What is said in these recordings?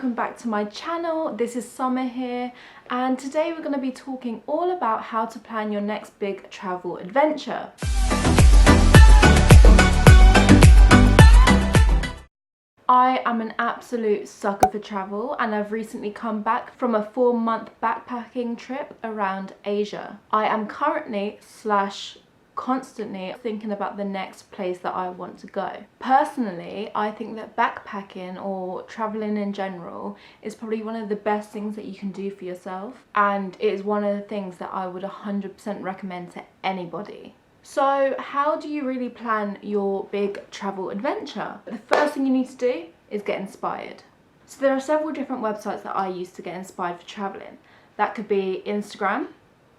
welcome back to my channel. This is Summer here, and today we're going to be talking all about how to plan your next big travel adventure. I am an absolute sucker for travel, and I've recently come back from a 4-month backpacking trip around Asia. I am currently constantly thinking about the next place that I want to go. Personally, I think that backpacking or traveling in general is probably one of the best things that you can do for yourself, and it is one of the things that I would 100% recommend to anybody. So how do you really plan your big travel adventure? The first thing you need to do is get inspired. So there are several different websites that I use to get inspired for traveling. That could be Instagram,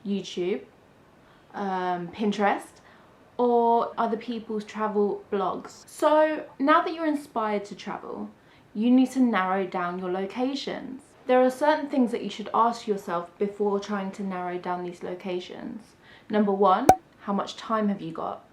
YouTube, Pinterest, or other people's travel blogs. So now that you're inspired to travel, you need to narrow down your locations. There are certain things that you should ask yourself before trying to narrow down these locations. Number 1, how much time have you got?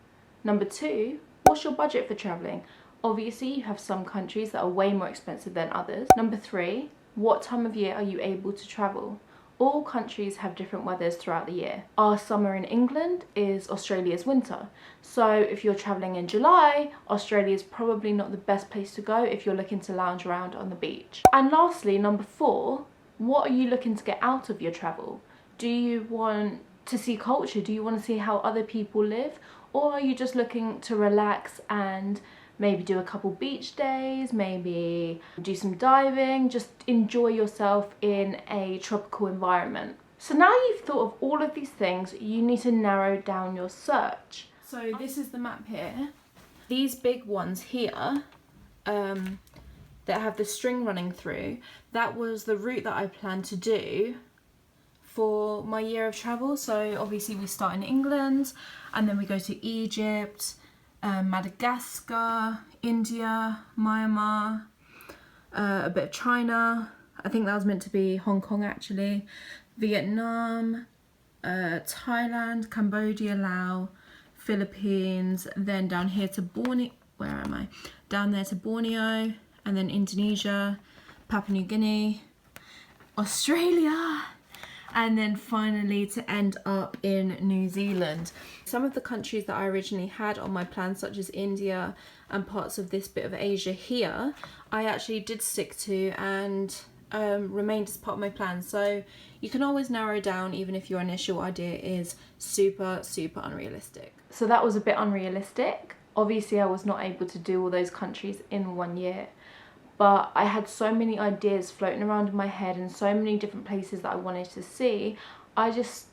Number 2, what's your budget for traveling? Obviously, you have some countries that are way more expensive than others. Number 3, what time of year are you able to travel? All countries have different weathers throughout the year. Our summer in England is Australia's winter. So if you're traveling in July, Australia is probably not the best place to go if you're looking to lounge around on the beach. And lastly, number 4, what are you looking to get out of your travel? Do you want to see culture? Do you want to see how other people live? Or are you just looking to relax and maybe do a couple beach days, maybe do some diving, just enjoy yourself in a tropical environment? So now you've thought of all of these things, you need to narrow down your search. So this is the map here. These big ones here that have the string running through, that was the route that I planned to do for my year of travel. So obviously we start in England and then we go to Egypt, Madagascar, India, Myanmar, a bit of China. I think that was meant to be Hong Kong actually. Vietnam, Thailand, Cambodia, Laos, Philippines, then down here to Borneo. Where am I? Down there to Borneo, and then Indonesia, Papua New Guinea, Australia, and then finally to end up in New Zealand. Some of the countries that I originally had on my plan, such as India and parts of this bit of Asia here, I actually did stick to and remained as part of my plan. So you can always narrow down even if your initial idea is super unrealistic. So that was a bit unrealistic. Obviously I was not able to do all those countries in 1 year, but I had so many ideas floating around in my head and so many different places that I wanted to see. I just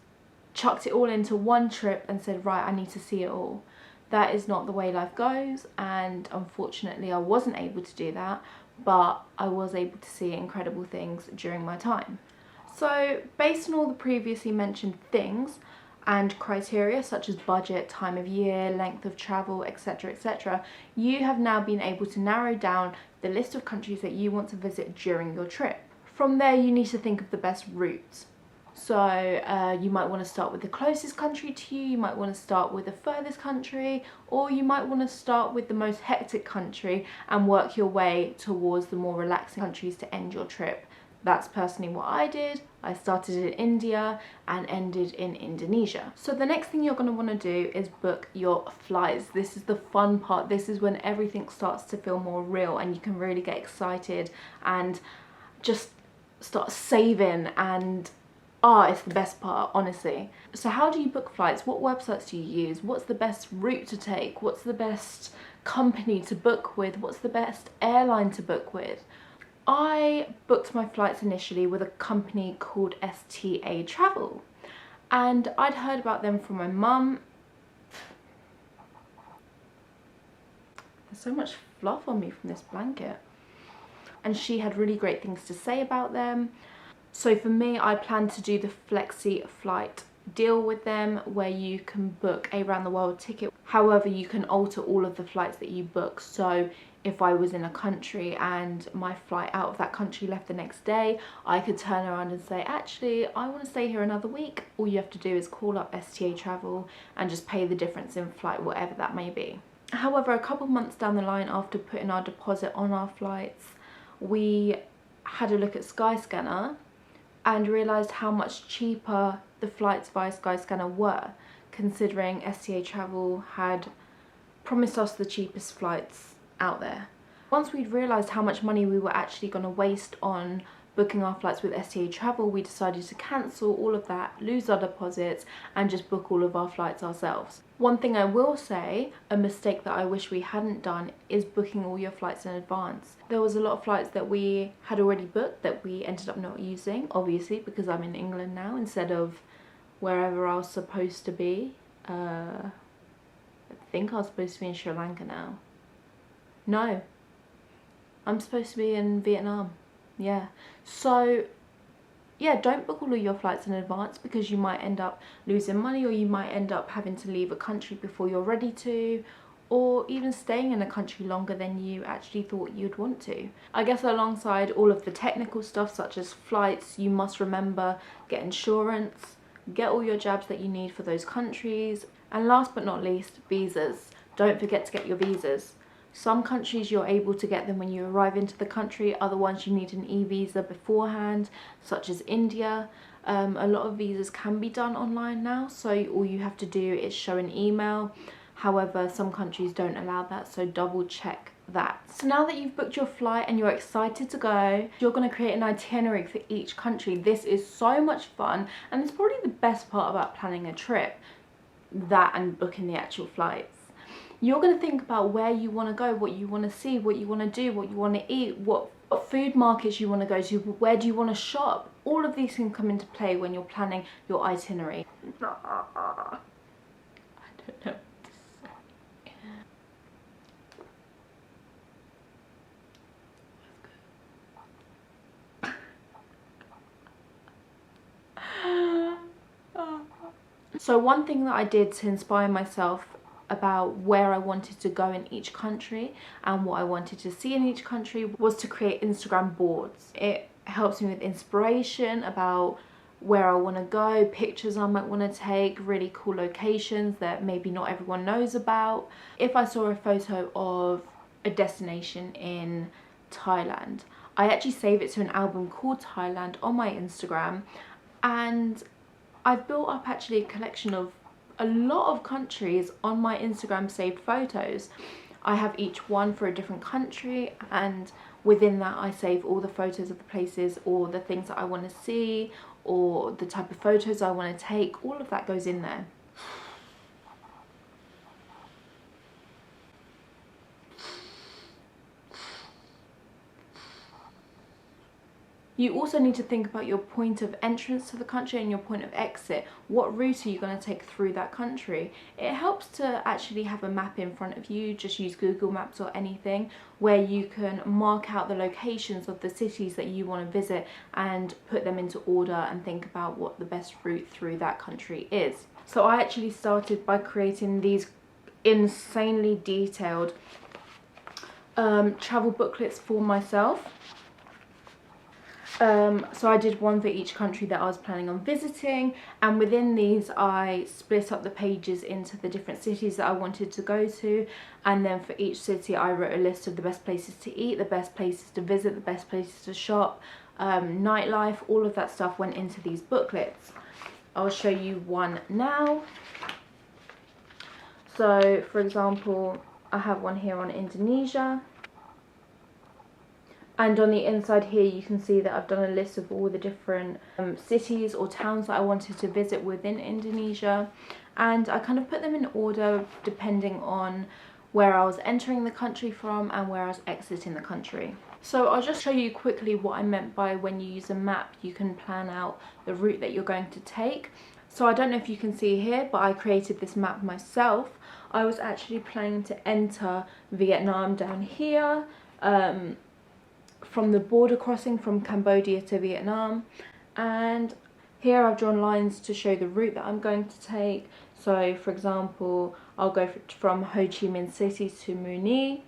chucked it all into one trip and said, right, I need to see it all. That is not the way life goes, and unfortunately I wasn't able to do that, but I was able to see incredible things during my time. So based on all the previously mentioned things and criteria such as budget, time of year, length of travel, etc., you have now been able to narrow down the list of countries that you want to visit during your trip. From there you need to think of the best routes. So you might want to start with the closest country to you, you might want to start with the furthest country, or you might want to start with the most hectic country and work your way towards the more relaxing countries to end your trip. That's personally what I did. I started in India and ended in Indonesia. So the next thing you're going to want to do is book your flights. This is the fun part. This is when everything starts to feel more real and you can really get excited and just start saving, and it's the best part, honestly. So how do you book flights? What websites do you use? What's the best route to take? What's the best company to book with? What's the best airline to book with? I booked my flights initially with a company called STA Travel, and I'd heard about them from my mum. There's so much fluff on me from this blanket. And she had really great things to say about them. So for me, I planned to do the flexi flight deal with them, where you can book a round the world ticket. However, you can alter all of the flights that you book. So if I was in a country and my flight out of that country left the next day, I could turn around and say, actually, I want to stay here another week. All you have to do is call up STA Travel and just pay the difference in flight, whatever that may be. However, a couple months down the line, after putting our deposit on our flights, we had a look at Skyscanner and realised how much cheaper the flights via Skyscanner were, considering STA Travel had promised us the cheapest flights out there. Once we'd realised how much money we were actually going to waste on booking our flights with STA Travel, we decided to cancel all of that, lose our deposits, and just book all of our flights ourselves. One thing I will say, a mistake that I wish we hadn't done, is booking all your flights in advance. There was a lot of flights that we had already booked that we ended up not using, obviously because I'm in England now instead of wherever I was supposed to be. I think I was supposed to be in Sri Lanka now. No, I'm supposed to be in Vietnam. Yeah, so yeah, don't book all of your flights in advance because you might end up losing money, or you might end up having to leave a country before you're ready to, or even staying in a country longer than you actually thought you'd want to. I guess alongside all of the technical stuff such as flights, you must remember, get insurance, get all your jabs that you need for those countries, and last but not least, visas. Don't forget to get your visas. Some countries you're able to get them when you arrive into the country, other ones you need an e-visa beforehand, such as India. A lot of visas can be done online now, so all you have to do is show an email. However, some countries don't allow that, so double check that. So now that you've booked your flight and you're excited to go, you're going to create an itinerary for each country. This is so much fun, and it's probably the best part about planning a trip, that and booking the actual flights. You're going to think about where you want to go, what you want to see, what you want to do, what you want to eat, what food markets you want to go to, where do you want to shop. All of these can come into play when you're planning your itinerary. I don't know. So one thing that I did to inspire myself about where I wanted to go in each country and what I wanted to see in each country was to create Instagram boards. It helps me with inspiration about where I want to go, pictures I might want to take, really cool locations that maybe not everyone knows about. If I saw a photo of a destination in Thailand, I actually save it to an album called Thailand on my Instagram, and I've built up actually a collection of a lot of countries on my Instagram saved photos. I have each one for a different country, and within that I save all the photos of the places or the things that I want to see or the type of photos I want to take. All of that goes in there. You also need to think about your point of entrance to the country and your point of exit. What route are you going to take through that country? It helps to actually have a map in front of you. Just use Google Maps or anything where you can mark out the locations of the cities that you want to visit and put them into order and think about what the best route through that country is. So I actually started by creating these insanely detailed travel booklets for myself. So I did one for each country that I was planning on visiting, and within these I split up the pages into the different cities that I wanted to go to, and then for each city I wrote a list of the best places to eat, the best places to visit, the best places to shop, nightlife. All of that stuff went into these booklets. I'll show you one now. So for example, I have one here on Indonesia. And on the inside here you can see that I've done a list of all the different cities or towns that I wanted to visit within Indonesia, and I kind of put them in order depending on where I was entering the country from and where I was exiting the country. So I'll just show you quickly what I meant by when you use a map you can plan out the route that you're going to take. So I don't know if you can see here, but I created this map myself. I was actually planning to enter Vietnam down here, from the border crossing from Cambodia to Vietnam, and here I've drawn lines to show the route that I'm going to take. So for example, I'll go from Ho Chi Minh City to Moanna,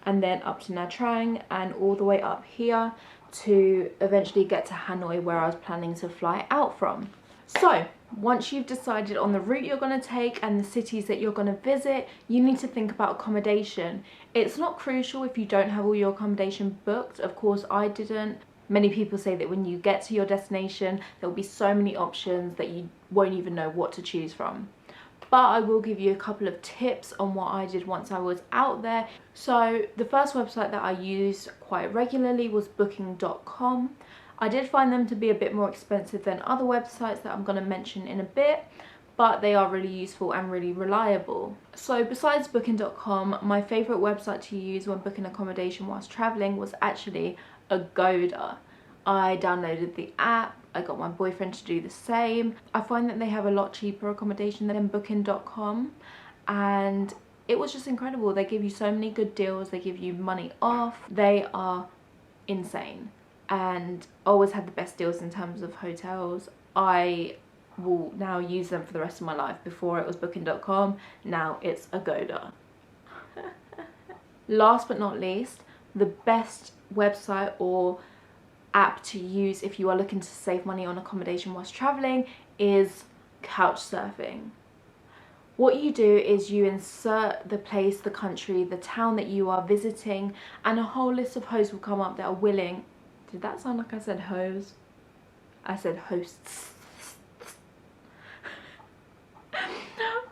and then up to Nha Trang, and all the way up here to eventually get to Hanoi, where I was planning to fly out from. So once you've decided on the route you're going to take and the cities that you're going to visit, you need to think about accommodation. It's not crucial if you don't have all your accommodation booked. Of course I didn't. Many people say that when you get to your destination, there will be so many options that you won't even know what to choose from. But I will give you a couple of tips on what I did once I was out there. So the first website that I used quite regularly was booking.com. I did find them to be a bit more expensive than other websites that I'm going to mention in a bit, but they are really useful and really reliable. So besides booking.com, my favourite website to use when booking accommodation whilst travelling was actually Agoda. I downloaded the app, I got my boyfriend to do the same. I find that they have a lot cheaper accommodation than booking.com, and it was just incredible. They give you so many good deals, they give you money off, they are insane, and always had the best deals in terms of hotels. I will now use them for the rest of my life. Before it was booking.com, now it's Agoda. Last but not least, the best website or app to use if you are looking to save money on accommodation whilst traveling is Couchsurfing. What you do is you insert the place, the country, the town that you are visiting, and a whole list of hosts will come up that are willing. Did that sound like I said hoes? I said hosts.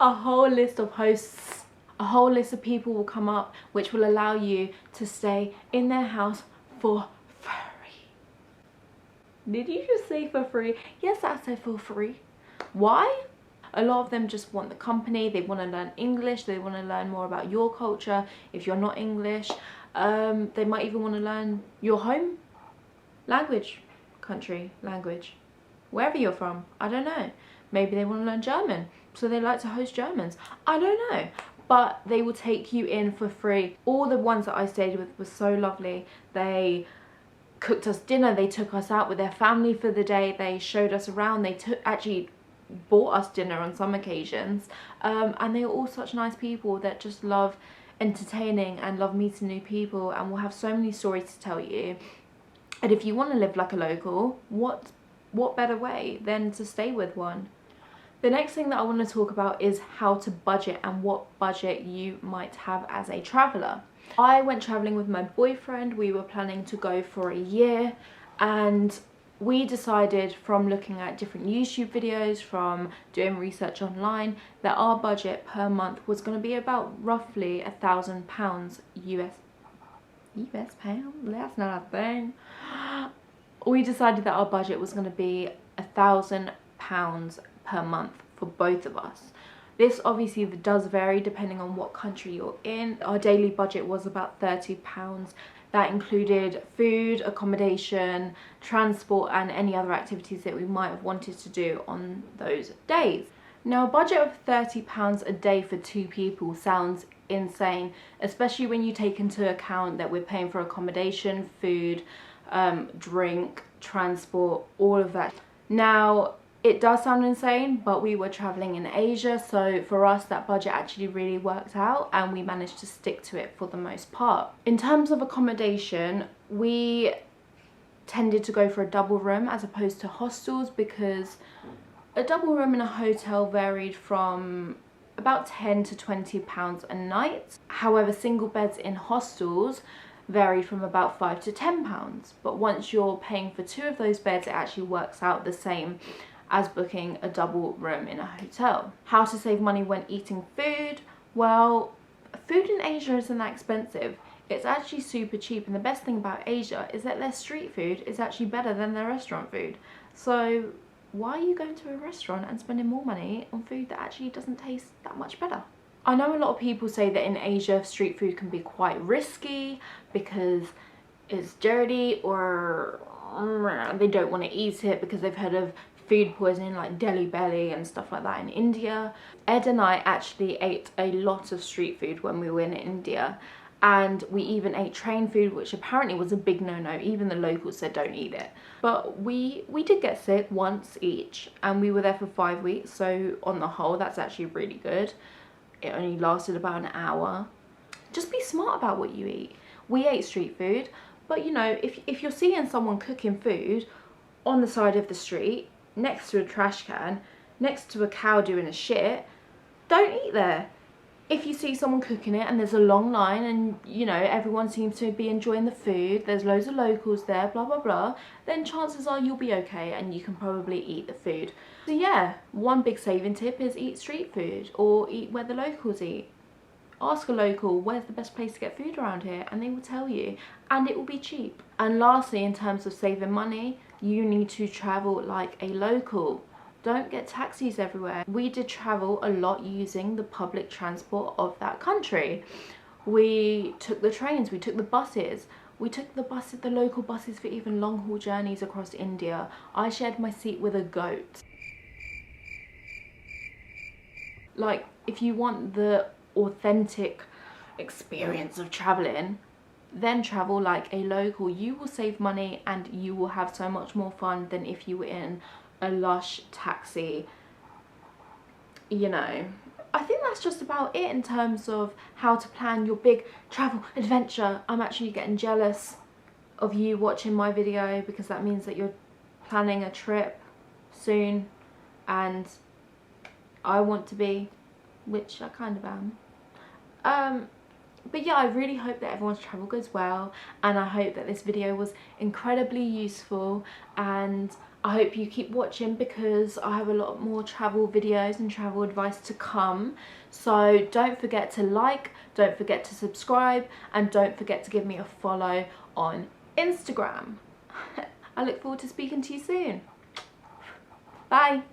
A whole list of hosts, a whole list of people will come up which will allow you to stay in their house for free. Did you just say for free? Yes, I said for free. Why? A lot of them just want the company, they want to learn English, they want to learn more about your culture if you're not English. They might even want to learn your home language, country, language, wherever you're from, I don't know. Maybe they want to learn German, so they like to host Germans. I don't know. But they will take you in for free. All the ones that I stayed with were so lovely. They cooked us dinner, they took us out with their family for the day, they showed us around, they actually bought us dinner on some occasions, and they are all such nice people that just love entertaining and love meeting new people and will have so many stories to tell you. And if you want to live like a local, what better way than to stay with one? The next thing that I want to talk about is how to budget and what budget you might have as a traveller. I went travelling with my boyfriend. We were planning to go for a year, and we decided from looking at different YouTube videos, from doing research online, that our budget per month was going to be about roughly £1,000 US pound? That's not a thing. We decided that our budget was going to be £1,000 per month for both of us. This obviously does vary depending on what country you're in. Our daily budget was about £30. That included food, accommodation, transport, and any other activities that we might have wanted to do on those days. Now, a budget of £30 a day for 2 people sounds insane, especially when you take into account that we're paying for accommodation, food, drink, transport, all of that. Now, it does sound insane, but we were traveling in Asia, so for us that budget actually really worked out and we managed to stick to it for the most part. In terms of accommodation, we tended to go for a double room as opposed to hostels, because a double room in a hotel varied from about £10 to £20 a night. However, single beds in hostels varied from about £5 to £10. But once you're paying for 2 of those beds, it actually works out the same as booking a double room in a hotel. How to save money when eating food? Well, food in Asia isn't that expensive. It's actually super cheap, and the best thing about Asia is that their street food is actually better than their restaurant food. So why are you going to a restaurant and spending more money on food that actually doesn't taste that much better? I know a lot of people say that in Asia street food can be quite risky because it's dirty, or they don't want to eat it because they've heard of food poisoning like Delhi belly and stuff like that in India. Ed and I actually ate a lot of street food when we were in India, and we even ate train food, which apparently was a big no-no. Even the locals said don't eat it. But we did get sick once each, and we were there for 5 weeks, so on the whole that's actually really good. It only lasted about an hour. Just be smart about what you eat. We ate street food, but you know, if you're seeing someone cooking food on the side of the street, next to a trash can, next to a cow doing a shit, don't eat there. if you see someone cooking it and there's a long line and, you know, everyone seems to be enjoying the food, there's loads of locals there, blah blah blah, then chances are you'll be okay and you can probably eat the food. So yeah, one big saving tip is eat street food or eat where the locals eat. Ask a local, where's the best place to get food around here, and they will tell you, and it will be cheap. And lastly, in terms of saving money, you need to travel like a local. Don't get taxis everywhere. We did travel a lot using the public transport of that country. We took the trains, we took the buses. We took the local buses for even long haul journeys across India. I shared my seat with a goat. Like, if you want the authentic experience of traveling, then travel like a local. You will save money and you will have so much more fun than if you were in a lush taxi. You know, I think that's just about it in terms of how to plan your big travel adventure. I'm actually getting jealous of you watching my video because that means that you're planning a trip soon, and I want to be, which I kind of am. But yeah, I really hope that everyone's travel goes well, and I hope that this video was incredibly useful, and I hope you keep watching because I have a lot more travel videos and travel advice to come. So don't forget to like, don't forget to subscribe, and don't forget to give me a follow on Instagram. I look forward to speaking to you soon. Bye.